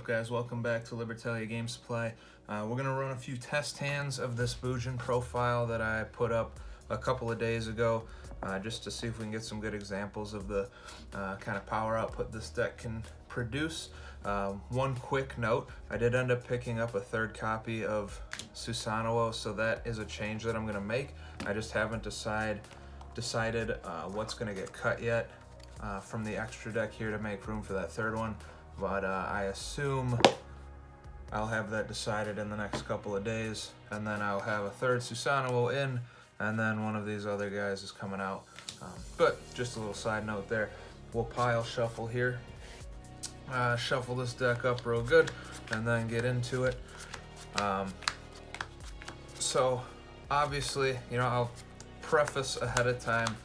up, guys? Welcome back to Libertalia Game Supply. We're going to run a few test hands of this Bujin profile that I put up a couple of days ago, just to see if we can get some good examples of the kind of power output this deck can produce. One quick note, I did end up picking up a third copy of Susanoo, so that is a change that I'm going to make. I just haven't decided what's going to get cut yet from the extra deck here to make room for that third one. But I assume I'll have that decided in the next couple of days, and then I'll have a third Susanoo in, and then one of these other guys is coming out. But just a little side note there. We'll pile shuffle here, shuffle this deck up real good, and then get into it. So obviously, you know, I'll preface ahead of time,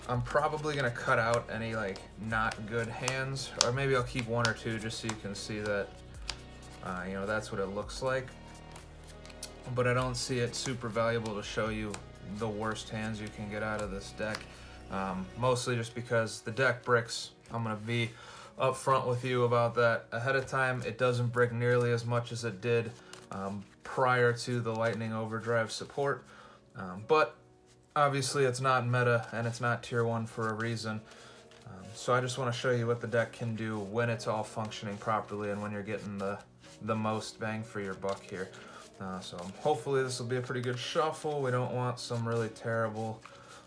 I'm probably gonna cut out any like not good hands, or maybe I'll keep one or two just so you can see that, you know, that's what it looks like. But I don't see it super valuable to show you the worst hands you can get out of this deck. Mostly just because the deck bricks, I'm gonna be upfront with you about that ahead of time. It doesn't brick nearly as much as it did prior to the Lightning Overdrive support, but obviously it's not meta and it's not tier 1 for a reason. So I just want to show you what the deck can do when it's all functioning properly and when you're getting the most bang for your buck here. So hopefully this will be a pretty good shuffle. We don't want some really terrible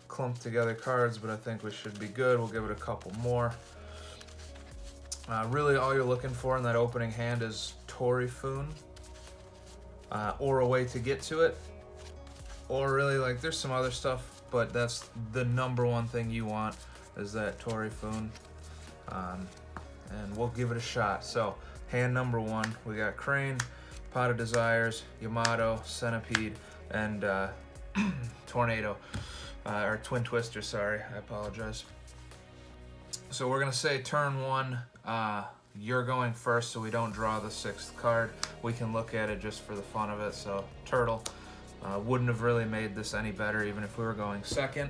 clumped together cards, but I think we should be good. We'll give it a couple more. Really all you're looking for in that opening hand is Torifun, or a way to get to it. Or really, like, there's some other stuff, but that's the number one thing you want is that Torifun. And we'll give it a shot. So, hand number one, we got Crane, Pot of Desires, Yamato, Centipede, and Tornado. Or Twin Twister, sorry, I apologize. So we're going to say turn one, you're going first so we don't draw the 6th card. We can look at it just for the fun of it. So, Turtle. Wouldn't have really made this any better even if we were going second.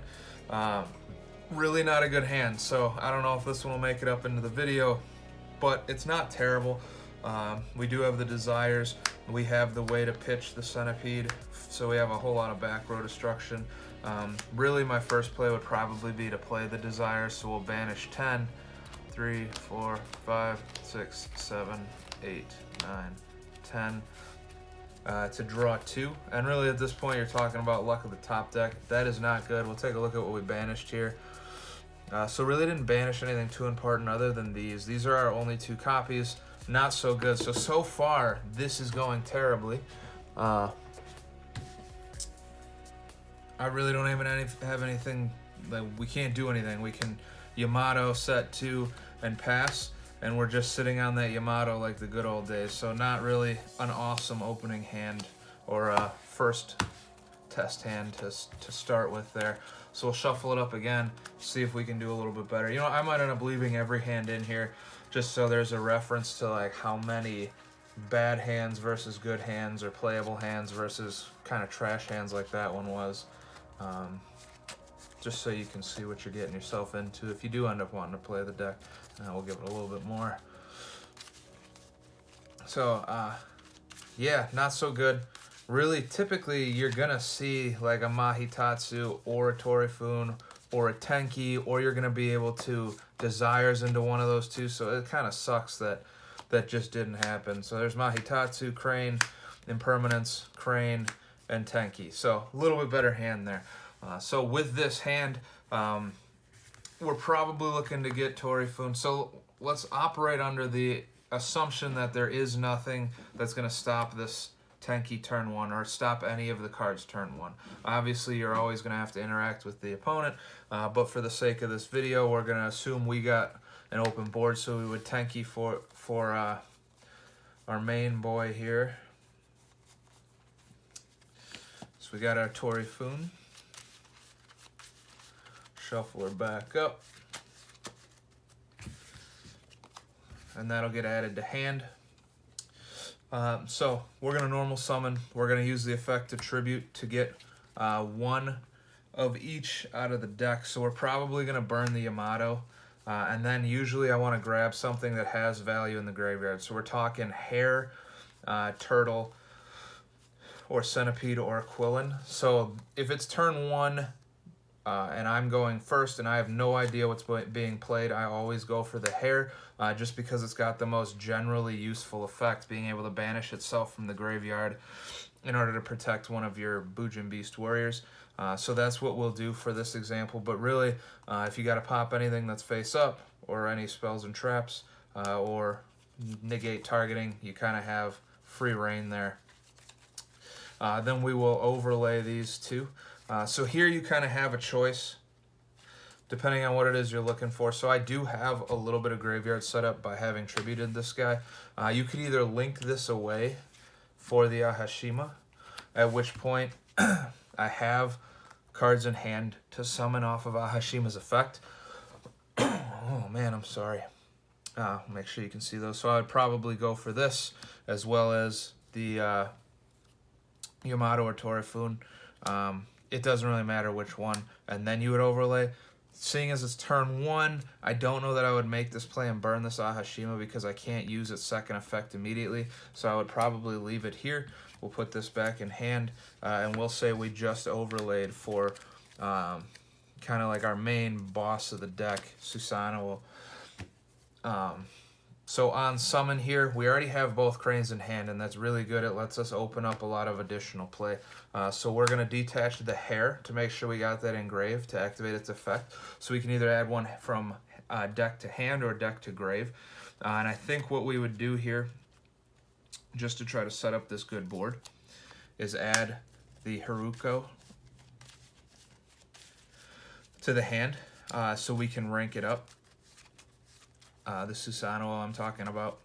Really not a good hand, so I don't know if this one will make it up into the video, but it's not terrible. We do have the Desires. We have the way to pitch the Centipede, so we have a whole lot of back row destruction. Really, my first play would probably be to play the Desires, so we'll banish 10, 3, 4, 5, 6, 7, 8, 9, 10. To draw 2, and really at this point you're talking about luck of the top deck. That is not good. We'll take a look at what we banished here. So really didn't banish anything too important other than these. These are our only 2 copies. Not so good. So far this is going terribly. I really don't even have anything, like, we can't do anything. We can Yamato, set 2, and pass. And we're just sitting on that Yamato like the good old days. So not really an awesome opening hand or a first test hand to start with there. So we'll shuffle it up again, see if we can do a little bit better. You know, I might end up leaving every hand in here just so there's a reference to like how many bad hands versus good hands or playable hands versus kind of trash hands like that one was. Just so you can see what you're getting yourself into if you do end up wanting to play the deck. We'll give it a little bit more. So, yeah, not so good. Really, typically, you're going to see like a Mahitatsu or a Torifun or a Tenki, or you're going to be able to Desires into one of those two. So it kind of sucks that that just didn't happen. So there's Mahitatsu, Crane, Impermanence, Crane, and Tenki. So a little bit better hand there. So with this hand, we're probably looking to get Torifun. So let's operate under the assumption that there is nothing that's going to stop this Tenki turn 1 or stop any of the cards turn 1. Obviously, you're always going to have to interact with the opponent, but for the sake of this video, we're going to assume we got an open board, so we would Tenki for our main boy here. So we got our Torifun. Shuffle her back up, and that'll get added to hand. So we're going to normal summon. We're going to use the effect of Tribute to get 1 of each out of the deck. So we're probably going to burn the Yamato. And then usually I want to grab something that has value in the graveyard. So we're talking hare, turtle, or centipede, or quillin. So if it's turn 1 and I'm going first and I have no idea what's being played, I always go for the hare, just because it's got the most generally useful effect, being able to banish itself from the graveyard in order to protect one of your Bujin Beast warriors. So that's what we'll do for this example. But really, if you got to pop anything that's face up, or any spells and traps, or negate targeting, you kind of have free reign there. Then we will overlay these two. So here you kind of have a choice depending on what it is you're looking for. So I do have a little bit of graveyard set up by having tributed this guy. You could either link this away for the Ahashima, at which point I have cards in hand to summon off of Ahashima's effect. Oh man, I'm sorry. Make sure you can see those. So I would probably go for this, as well as the Yamato or Torifun. It doesn't really matter which one. And then you would overlay. Seeing as it's turn 1, I don't know that I would make this play and burn this Ahashima, because I can't use its second effect immediately. So I would probably leave it here. We'll put this back in hand, and we'll say we just overlaid for kind of like our main boss of the deck, Susanoo. So on summon here, we already have both cranes in hand, and that's really good. It lets us open up a lot of additional play. So we're going to detach the hare to make sure we got that engraved to activate its effect. So we can either add one from deck to hand or deck to grave. And I think what we would do here, just to try to set up this good board, is add the Haruko to the hand, so we can rank it up. The Susanoo I'm talking about.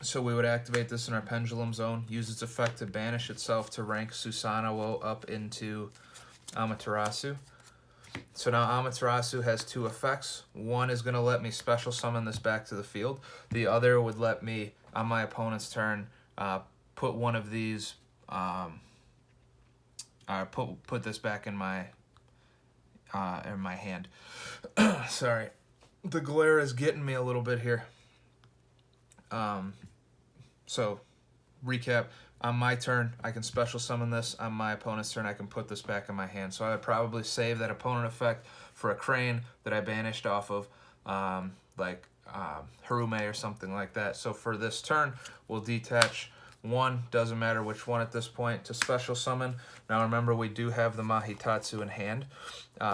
So we would activate this in our pendulum zone, use its effect to banish itself to rank Susanoo up into Amaterasu. So now Amaterasu has 2 effects. One is going to let me special summon this back to the field. The other would let me, on my opponent's turn, put one of these, put this back in my hand. Sorry, the glare is getting me a little bit here. So, recap. On my turn, I can special summon this. On my opponent's turn, I can put this back in my hand. So I would probably save that opponent effect for a crane that I banished off of, Harume or something like that. So for this turn, we'll detach one, doesn't matter which one at this point, to special summon. Now remember, we do have the Mahitatsu in hand.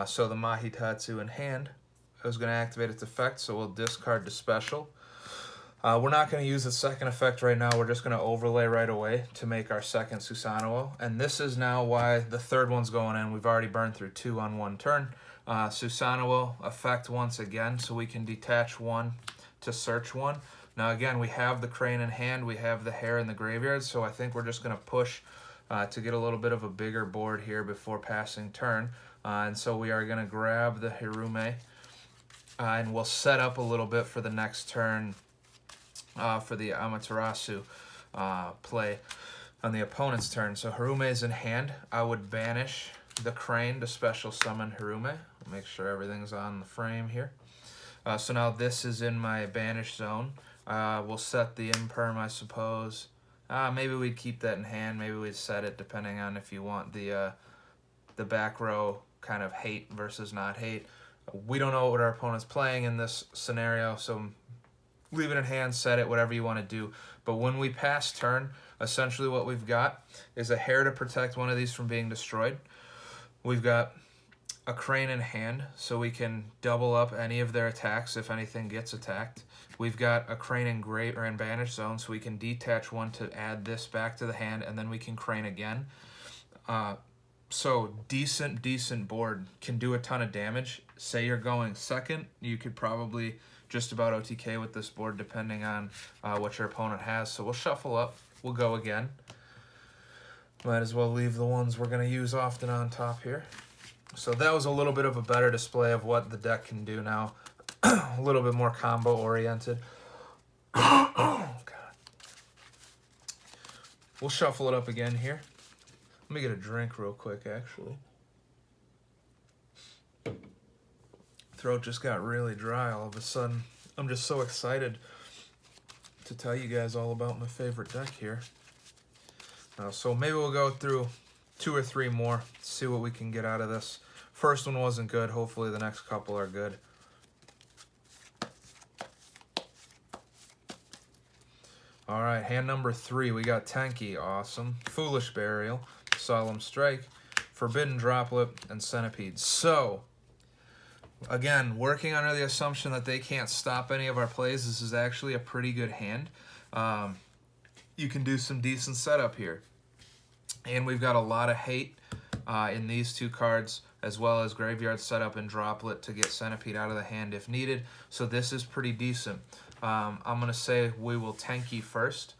So the Mahitatsu in hand is going to activate its effect, so we'll discard the special. We're not going to use the second effect right now. We're just going to overlay right away to make our second Susanoo. And this is now why the third one's going in. We've already burned through 2 on 1 turn. Susanoo effect once again, so we can detach 1 to search 1. Now again, we have the crane in hand. We have the hare in the graveyard. So I think we're just going to push to get a little bit of a bigger board here before passing turn. And so we are going to grab the Harume. And we'll set up a little bit for the next turn. For the Amaterasu play on the opponent's turn. So Harume is in hand. I would banish the crane to special summon Harume. Make sure everything's on the frame here. So now this is in my banish zone. We'll set the imperm, I suppose. Maybe we'd keep that in hand. Maybe we'd set it depending on if you want the back row kind of hate versus not hate. We don't know what our opponent's playing in this scenario, so leave it in hand, set it, whatever you want to do. But when we pass turn, essentially what we've got is a hare to protect one of these from being destroyed. We've got a crane in hand, so we can double up any of their attacks if anything gets attacked. We've got a crane in grave or in banish zone, so we can detach 1 to add this back to the hand, and then we can crane again. So decent board, can do a ton of damage. Say you're going second, you could probably just about OTK with this board depending on what your opponent has. So we'll shuffle up, we'll go again. Might as well leave the ones we're going to use often on top here. So that was a little bit of a better display of what the deck can do now. A little bit more combo oriented. Oh, God. We'll shuffle it up again here. Let me get a drink real quick, actually. Throat just got really dry all of a sudden. I'm just so excited to tell you guys all about my favorite deck here. So maybe we'll go through 2 or 3 more, see what we can get out of this. First one wasn't good. Hopefully the next couple are good. All right, hand number 3, we got Tenki, awesome. Foolish Burial, Solemn Strike, Forbidden Droplet, and Centipede. So, again, working under the assumption that they can't stop any of our plays, this is actually a pretty good hand. You can do some decent setup here. And we've got a lot of hate in these 2 cards, as well as Graveyard Setup and Droplet to get Centipede out of the hand if needed. So this is pretty decent. I'm going to say we will Tenki first.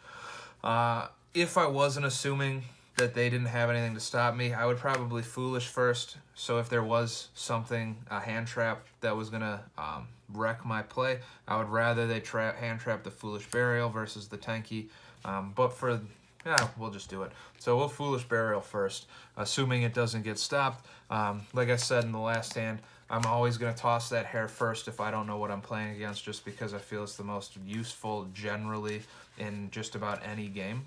If I wasn't assuming that they didn't have anything to stop me, I would probably Foolish first. So if there was something, a hand trap that was going to wreck my play, I would rather they hand trap the Foolish Burial versus the Tenki. But for, yeah, we'll just do it. So we'll Foolish Burial first, assuming it doesn't get stopped. Like I said in the last hand, I'm always going to toss that hair first if I don't know what I'm playing against, just because I feel it's the most useful generally in just about any game.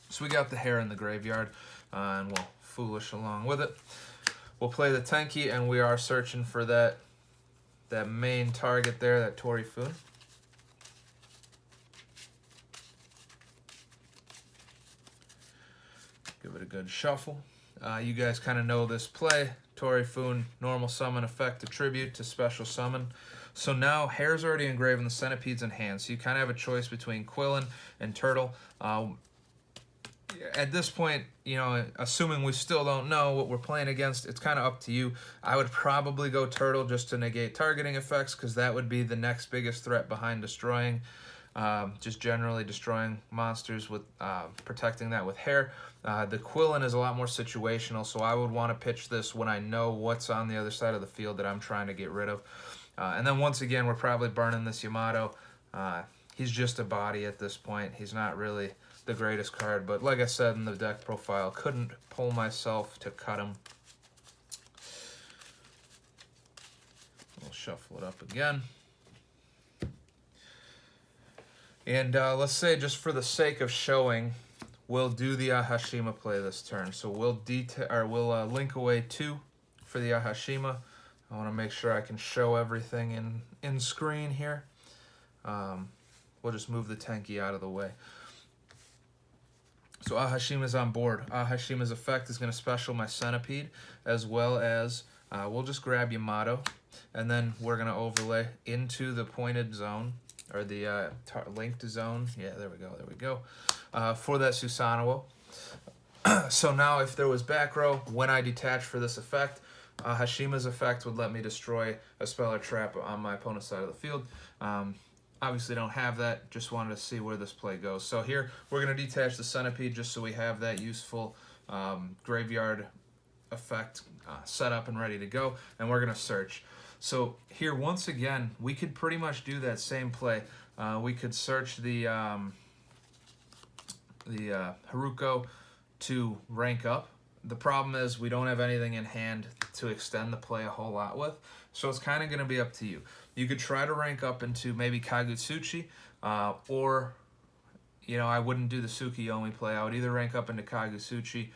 So we got the hair in the graveyard, and we'll Foolish along with it. We'll play the Tenki, and we are searching for that main target there, that Torifun. Give it a good shuffle. You guys kind of know this play. Torifun, normal summon effect, attribute to special summon. So now hair's already engraved in the Centipede's in hand. So you kind of have a choice between Quillin and Turtle. At this point, you know, assuming we still don't know what we're playing against, it's kind of up to you. I would probably go Turtle just to negate targeting effects, because that would be the next biggest threat behind destroying. Just generally destroying monsters with protecting that with hair. The Quillin is a lot more situational, so I would want to pitch this when I know what's on the other side of the field that I'm trying to get rid of. And then once again, we're probably burning this Yamato. He's just a body at this point. He's not really the greatest card, but like I said in the deck profile, couldn't pull myself to cut him. We'll shuffle it up again. And let's say, just for the sake of showing, we'll do the Ahashima play this turn. So we'll link away 2 for the Ahashima. I want to make sure I can show everything in screen here. We'll just move the Tenki out of the way. So Ahashima's on board. Ahashima's effect is going to special my Centipede, as well as we'll just grab Yamato, and then we're going to overlay into the pointed zone, or the linked zone. Yeah, there we go, for that Susanoo. So now if there was back row, when I detach for this effect, Hashima's effect would let me destroy a spell or trap on my opponent's side of the field. Obviously don't have that, just wanted to see where this play goes. So here, we're going to detach the Centipede just so we have that useful graveyard effect set up and ready to go, and we're going to search. So here, once again, we could pretty much do that same play. We could search the Haruko to rank up. The problem is we don't have anything in hand to extend the play a whole lot with, so it's kind of going to be up to you. You could try to rank up into maybe Kagutsuchi, or, you know, I wouldn't do the Tsukiyomi play. I would either rank up into Kagutsuchi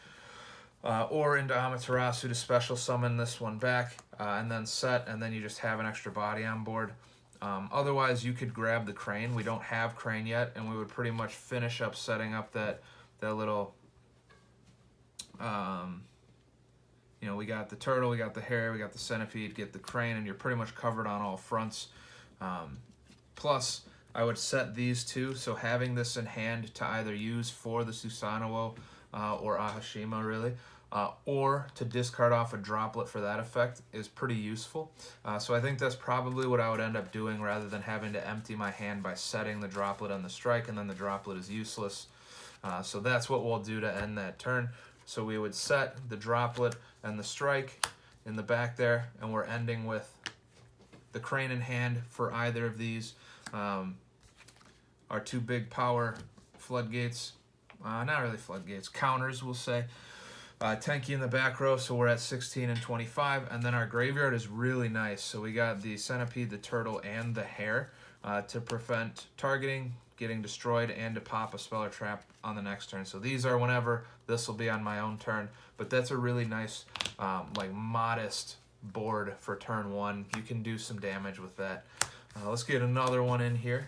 or into Amaterasu to special summon this one back, and then set, and then you just have an extra body on board. Otherwise, you could grab the Crane. We don't have Crane yet, and we would pretty much finish up setting up that little... you know, we got the Turtle, we got the Hare, we got the Centipede, get the Crane, and you're pretty much covered on all fronts. Plus, I would set these 2, so having this in hand to either use for the Susanoo or Ahashima, really, or to discard off a Droplet for that effect is pretty useful. So I think that's probably what I would end up doing, rather than having to empty my hand by setting the Droplet on the strike, and then the Droplet is useless. So that's what we'll do to end that turn. So we would set the Droplet and the strike in the back there, and we're ending with the Crane in hand for either of these. Our 2 big power floodgates, not really floodgates, counters, we'll say. Tenki in the back row, so we're at 16 and 25. And then our graveyard is really nice. So we got the centipede, the turtle, and the hare to prevent targeting, getting destroyed, and to pop a spell or trap on the next turn. So these are whenever this will be on my own turn. But that's a really nice, like modest board for turn 1. You can do some damage with that. Let's get another one in here.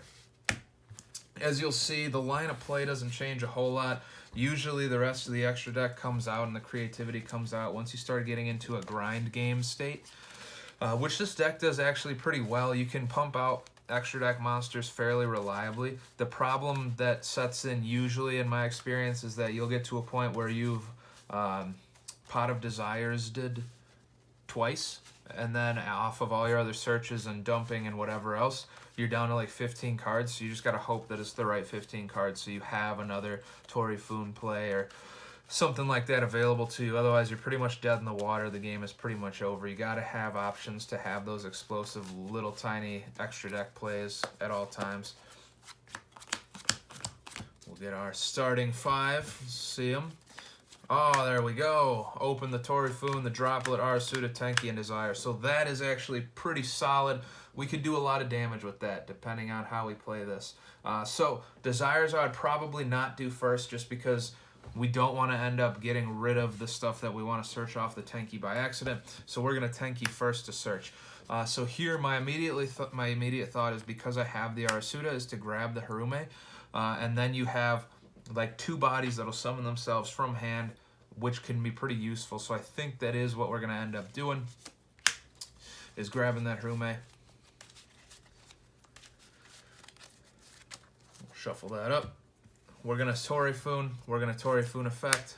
As you'll see, the line of play doesn't change a whole lot. Usually the rest of the extra deck comes out and the creativity comes out once you start getting into a grind game state, which this deck does actually pretty well. You can pump out extra deck monsters fairly reliably. The problem that sets in usually in my experience is that you'll get to a point where you've Pot of Desires did twice, and then off of all your other searches and dumping and whatever else, you're down to like 15 cards, so you just got to hope that it's the right 15 cards so you have another Tori Foon play or something like that available to you. Otherwise, you're pretty much dead in the water. The game is pretty much over. You got to have options to have those explosive little tiny extra deck plays at all times. We'll get our starting 5. See them. Oh, there we go. Open the Tori Foon, the Droplet, Arasuda, Tenki, and Desire. So that is actually pretty solid. We could do a lot of damage with that, depending on how we play this. So Desires I would probably not do first, just because we don't want to end up getting rid of the stuff that we want to search off the Tenki by accident. So we're going to Tenki first to search. So here, my immediate thought is, because I have the Arasuda, is to grab the Harume. And then you have like 2 bodies that'll summon themselves from hand, which can be pretty useful. So I think that is what we're going to end up doing, is grabbing that Harume. Shuffle that up. We're going to Tori Foon. We're going to Tori Foon effect.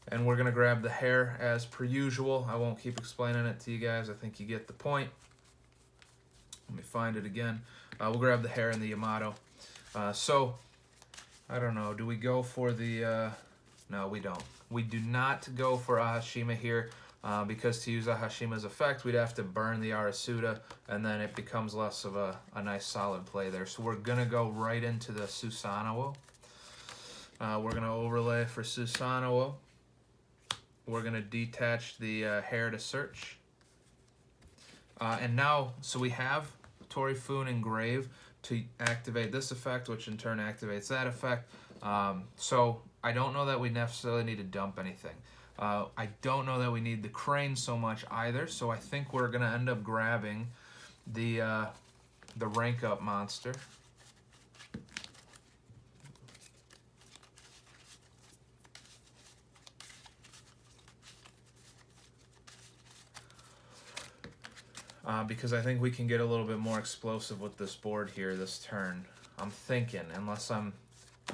And we're going to grab the hare as per usual. I won't keep explaining it to you guys. I think you get the point. Let me find it again. We'll grab the hare and the Yamato. So, I don't know. Do we go for the... no, we don't. We do not go for Ahashima here. Because to use Ahashima's effect, we'd have to burn the Arasuda, and then it becomes less of a nice solid play there. So we're going to go right into the Susanoo. We're going to overlay for Susanoo. We're going to detach the hare to search. And now, so we have Tori Foon and Grave to activate this effect, which in turn activates that effect. So I don't know that we necessarily need to dump anything. I don't know that we need the crane so much either, so I think we're going to end up grabbing the rank up monster. Because I think we can get a little bit more explosive with this board here this turn. I'm thinking, unless I'm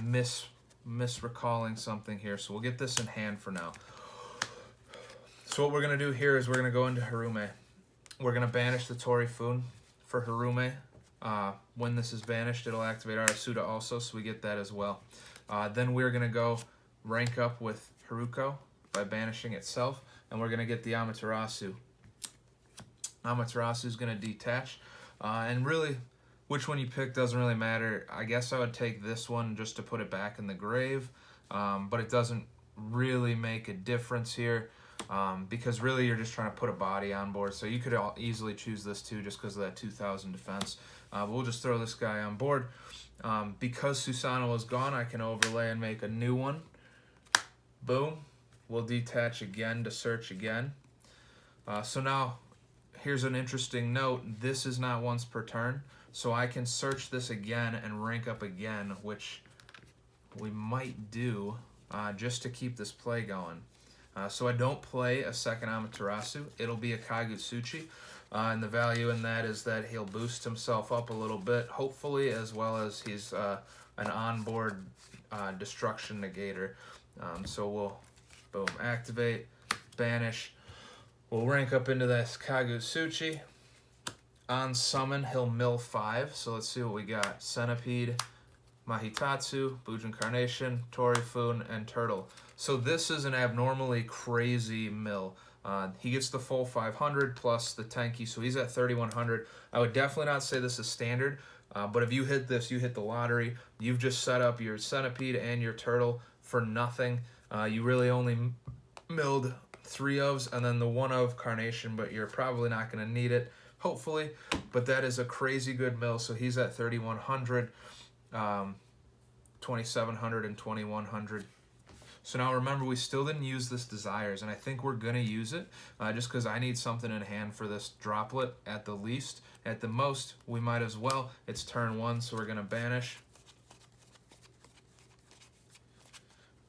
misrecalling something here. So we'll get this in hand for now. So what we're going to do here is we're going to go into Harume. We're going to banish the Tori Foon for Harume. When this is banished, it'll activate Arasuda also, so we get that as well. Then we're going to go rank up with Haruko by banishing itself, and we're going to get the Amaterasu. Amaterasu is going to detach, and really, which one you pick doesn't really matter. I guess I would take this one just to put it back in the grave, but it doesn't really make a difference here. Because really you're just trying to put a body on board, so you could easily choose this too just because of that 2,000 defense. But we'll just throw this guy on board. Because Susanoo is gone, I can overlay and make a new one. Boom. We'll detach again to search again. So now, here's an interesting note. This is not once per turn, so I can search this again and rank up again, which we might do just to keep this play going. So I don't play a second Amaterasu. It'll be a Kagutsuchi. And the value in that is that he'll boost himself up a little bit, hopefully, as well as he's an onboard destruction negator. So we'll, boom, activate, banish. We'll rank up into this Kagutsuchi. On summon, he'll mill 5. So let's see what we got. Centipede, Mahitatsu, Bujin Carnation, Tori Foon, and Turtle. So this is an abnormally crazy mill. He gets the full 500 plus the Tenki, so he's at 3,100. I would definitely not say this is standard, but if you hit this, you hit the lottery. You've just set up your Centipede and your Turtle for nothing. You really only milled 3 ofs, and then the 1 of Carnation, but you're probably not going to need it, hopefully. But that is a crazy good mill, so he's at 3,100, 2,700, and 2,100. So now remember, we still didn't use this Desires, and I think we're going to use it just because I need something in hand for this droplet at the least. At the most, we might as well. It's turn 1, so we're going to banish.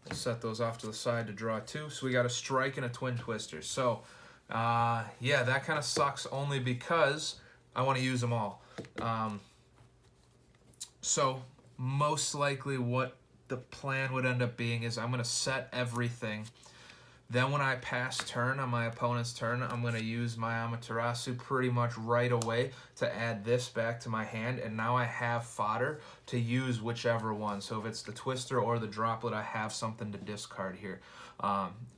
We'll set those off to the side to draw 2. So we got a strike and a Twin Twister. So, yeah, that kind of sucks only because I want to use them all. So most likely what the plan would end up being is I'm going to set everything. Then when I pass turn on my opponent's turn, I'm going to use my Amaterasu pretty much right away to add this back to my hand. And now I have fodder to use whichever one. So if it's the Twister or the Droplet, I have something to discard here.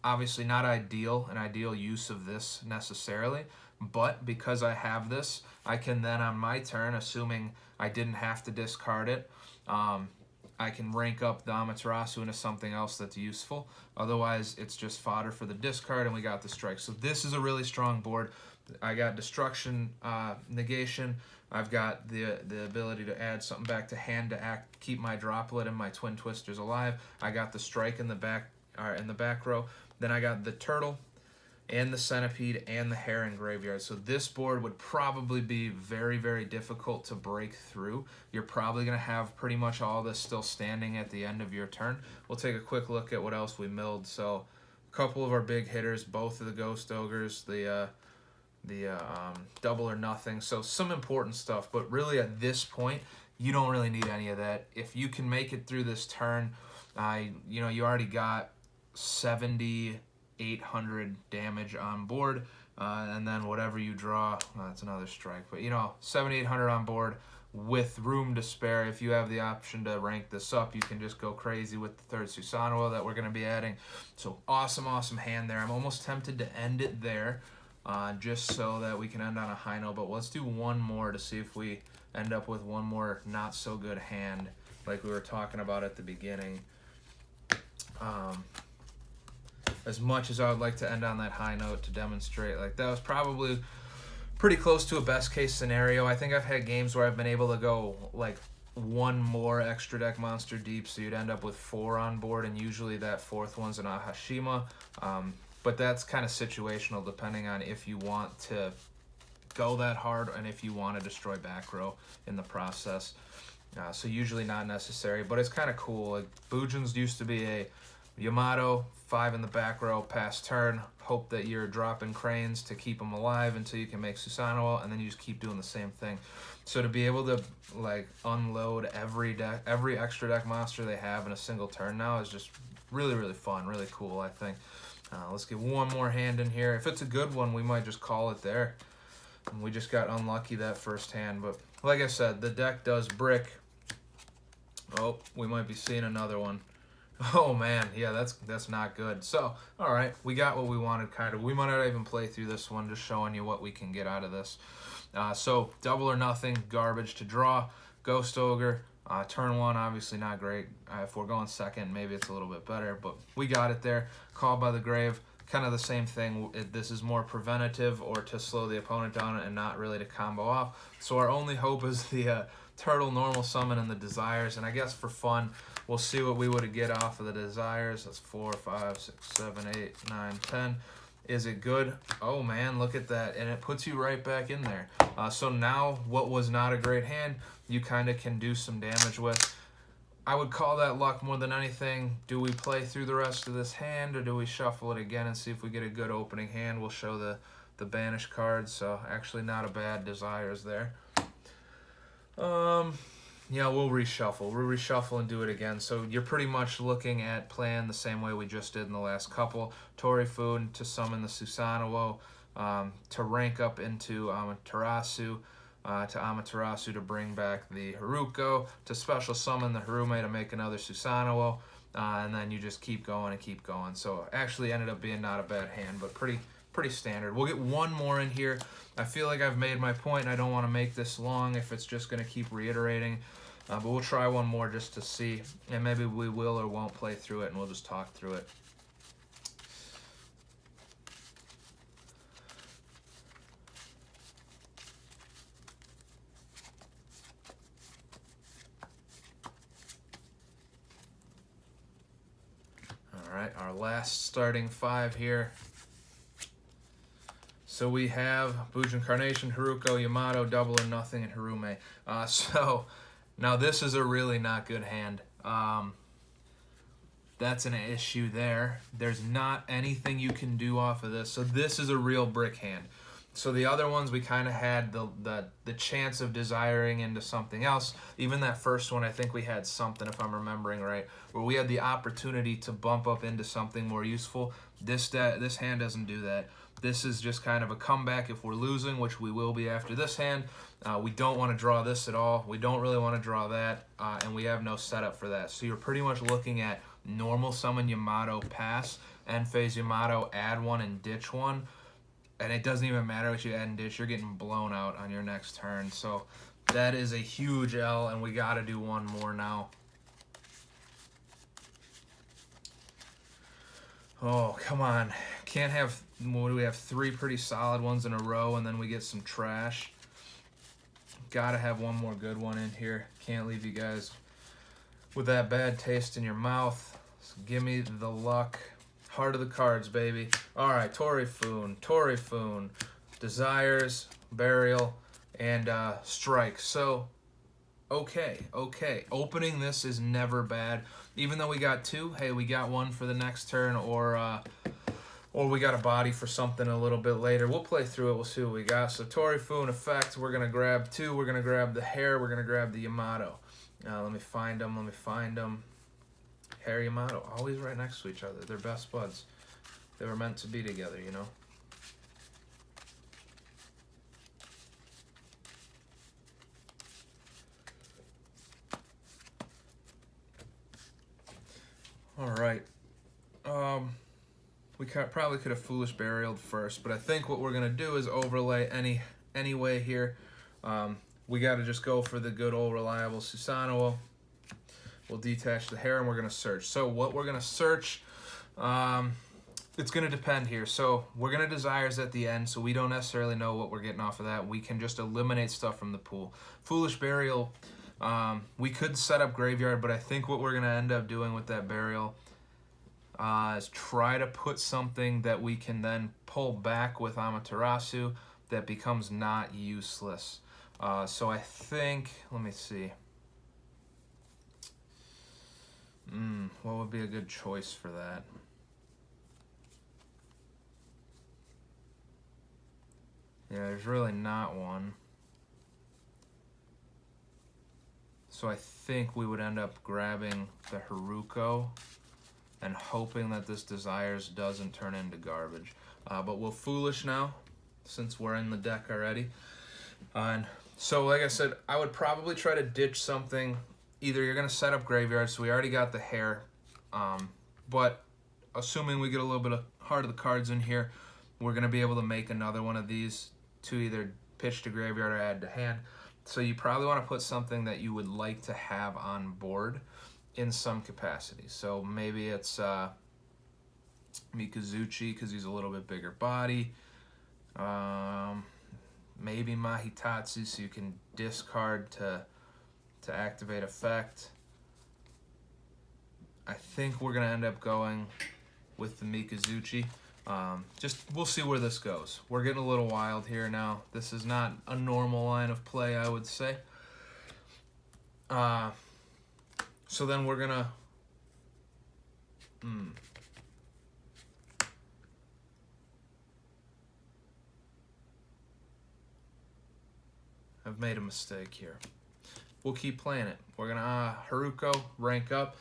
Obviously not ideal, an ideal use of this necessarily. But because I have this, I can then on my turn, assuming I didn't have to discard it, I can rank up the Amaterasu into something else that's useful. Otherwise, it's just fodder for the discard, and we got the strike. So this is a really strong board. I got destruction, negation. I've got the ability to add something back to hand to keep my droplet and my Twin Twisters alive. I got the strike in the back row. Then I got the turtle and the centipede and the heron graveyard. So this board would probably be very, very difficult to break through. You're probably going to have pretty much all this still standing at the end of your turn. We'll take a quick look at what else we milled. So a couple of our big hitters, both of the Ghost Ogres, the Double or Nothing. So some important stuff, but really at this point, you don't really need any of that. If you can make it through this turn, you already got 7,800 damage on board, and then whatever you draw, that's another strike, but 7,800 on board with room to spare. If you have the option to rank this up, you can just go crazy with the third Susanoo that we're going to be adding. So awesome hand there. I'm almost tempted to end it there, just so that we can end on a high note, but let's do one more to see if we end up with one more not so good hand like we were talking about at the beginning. As much as I would like to end on that high note to demonstrate, like that was probably pretty close to a best case scenario. I think I've had games where I've been able to go like one more extra deck monster deep, so you'd end up with 4 on board, and usually that 4th one's an Ahashima. But that's kind of situational depending on if you want to go that hard and if you want to destroy back row in the process. So usually not necessary, but it's kind of cool. Like Bujin's used to be a Yamato, 5 in the back row, pass turn, hope that you're dropping cranes to keep them alive until you can make Susanoo, and then you just keep doing the same thing. So to be able to like unload every extra deck monster they have in a single turn now is just really, really fun, really cool, I think. Let's get one more hand in here. If it's a good one, we might just call it there. We just got unlucky that first hand, but like I said, the deck does brick. Oh, we might be seeing another one. Oh man, yeah, that's not good. So, all right, we got what we wanted, kind of. We might not even play through this one, just showing you what we can get out of this. So, Double or Nothing, garbage to draw. Ghost Ogre, turn 1, obviously not great. If we're going second, maybe it's a little bit better, but we got it there. Call by the Grave, kind of the same thing. This is more preventative or to slow the opponent down and not really to combo off. So our only hope is the Turtle, Normal Summon, and the Desires, and I guess for fun, we'll see what we would get off of the Desires. That's 4, 5, 6, 7, 8, 9, 10. Is it good? Oh man, look at that. And it puts you right back in there. So now what was not a great hand, you kind of can do some damage with. I would call that luck more than anything. Do we play through the rest of this hand, or do we shuffle it again and see if we get a good opening hand? We'll show the banish cards. So actually not a bad Desires there. Yeah, we'll reshuffle. We'll reshuffle and do it again. So you're pretty much looking at playing the same way we just did in the last couple. Torifun to summon the Susanoo, to rank up into Amaterasu, to Amaterasu to bring back the Haruko, to special summon the Harume to make another Susanoo, and then you just keep going and keep going. So actually ended up being not a bad hand, but pretty standard. We'll get one more in here. I feel like I've made my point, and I don't want to make this long if it's just going to keep reiterating. But we'll try one more just to see, and maybe we will or won't play through it, and we'll just talk through it. All right, our last starting 5 here. So we have Bujin, Carnation, Haruko, Yamato, Double or Nothing, and Harume. So now this is a really not good hand. That's an issue there. There's not anything you can do off of this. So this is a real brick hand. So the other ones we kind of had the chance of desiring into something else. Even that first one, I think we had something, if I'm remembering right, where we had the opportunity to bump up into something more useful. This hand doesn't do that. This is just kind of a comeback if we're losing, which we will be after this hand. We don't want to draw this at all. We don't really want to draw that, and we have no setup for that. So you're pretty much looking at normal summon Yamato, pass, end phase Yamato, add one and ditch one. And it doesn't even matter what you add and ditch, you're getting blown out on your next turn. So that is a huge L, and we got to do one more now. Oh, come on. Can't have, what do we have, 3 pretty solid ones in a row, and then we get some trash. Got to have one more good one in here. Can't leave you guys with that bad taste in your mouth. So give me the luck. Heart of the cards, baby. All right, Torifun, Desires, Burial, and Strike. So, okay. Opening this is never bad. Even though we got 2, hey, we got 1 for the next turn, or we got a body for something a little bit later. We'll play through it. We'll see what we got. So Torifun effect, we're going to grab 2. We're going to grab the hair. We're going to grab the Yamato. Let me find them. Hair, Yamato, always right next to each other. They're best buds. They were meant to be together, you know? All right. We probably could have Foolish Burialed first, but I think what we're going to do is overlay anyway here. We got to just go for the good old reliable Susanoo. We'll detach the hair and we're going to search. So what we're going to search, it's going to depend here. So we're going to Desires at the end, so we don't necessarily know what we're getting off of that. We can just eliminate stuff from the pool. Foolish Burial, we could set up Graveyard, but I think what we're going to end up doing with that Burial is try to put something that we can then pull back with Amaterasu that becomes not useless. So I think, let me see. What would be a good choice for that? Yeah, there's really not one. So I think we would end up grabbing the Haruko and hoping that this Desires doesn't turn into garbage. But we'll Foolish now, since we're in the deck already. And so like I said, I would probably try to ditch something. Either you're going to set up Graveyard, so we already got the hair, but assuming we get a little bit of Heart of the Cards in here, we're going to be able to make another one of these to either pitch to Graveyard or add to hand. So you probably want to put something that you would like to have on board in some capacity. So maybe it's Mikazuchi because he's a little bit bigger body. Maybe Mahitatsu so you can discard to activate effect. I think we're going to end up going with the Mikazuchi. We'll see where this goes. We're getting a little wild here now. This is not a normal line of play, I would say. So then we're going to... I've made a mistake here. We'll keep playing it. We're going to Haruko, rank up.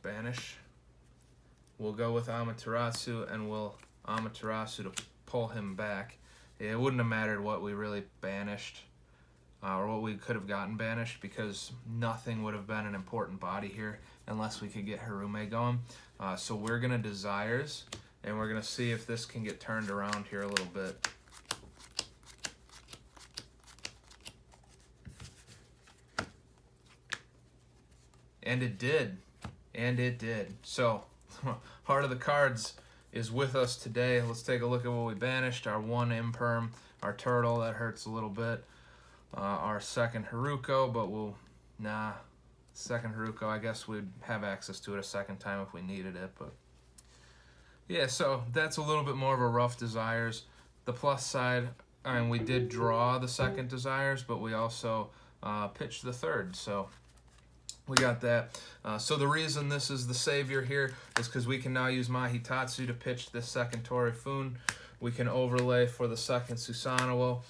Banish. We'll go with Amaterasu, and we'll Amaterasu to pull him back. It wouldn't have mattered what we really banished, or what we could have gotten banished, because nothing would have been an important body here unless we could get Harume going. So we're going to Desires, and we're going to see if this can get turned around here a little bit. And it did. So, Heart of the Cards is with us today. Let's take a look at what we banished. Our one Imperm, our Turtle, that hurts a little bit. Our second Haruko, but Second Haruko, I guess we'd have access to it a second time if we needed it, but yeah, so that's a little bit more of a rough Desires. The plus side, I mean, we did draw the second Desires, but we also pitched the third, so we got that. So the reason this is the savior here is because we can now use Mahitatsu to pitch this second Torifun. We can overlay for the second Susanoo.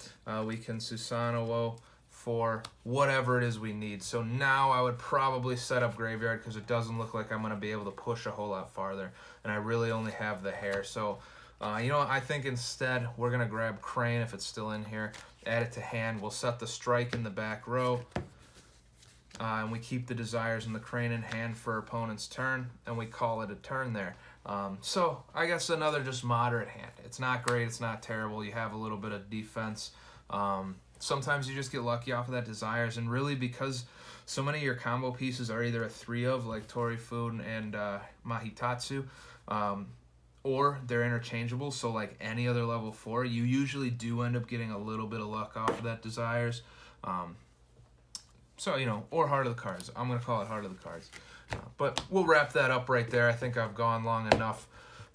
We can Susanoo for whatever it is we need. So now I would probably set up Graveyard because it doesn't look like I'm going to be able to push a whole lot farther. And I really only have the hair. So, you know, I think instead we're going to grab Crane if it's still in here. Add it to hand. We'll set the Strike in the back row. And we keep the Desires and the Crane in hand for opponent's turn. And we call it a turn there. So I guess another just moderate hand. It's not great. It's not terrible. You have a little bit of defense. Sometimes you just get lucky off of that Desires, and really because so many of your combo pieces are either a 3 of, like Torifun and Mahitatsu, or they're interchangeable, so like any other level 4, you usually do end up getting a little bit of luck off of that Desires. So, you know, or Heart of the Cards. I'm going to call it Heart of the Cards. But we'll wrap that up right there. I think I've gone long enough.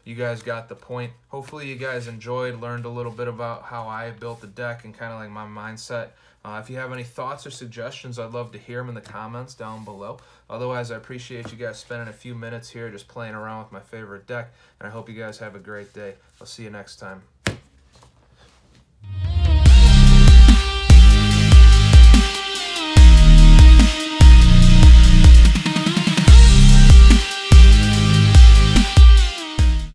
You guys got the point. Hopefully you guys enjoyed, learned a little bit about how I built the deck and kind of like my mindset. If you have any thoughts or suggestions, I'd love to hear them in the comments down below. Otherwise, I appreciate you guys spending a few minutes here just playing around with my favorite deck, and I hope you guys have a great day. I'll see you next time.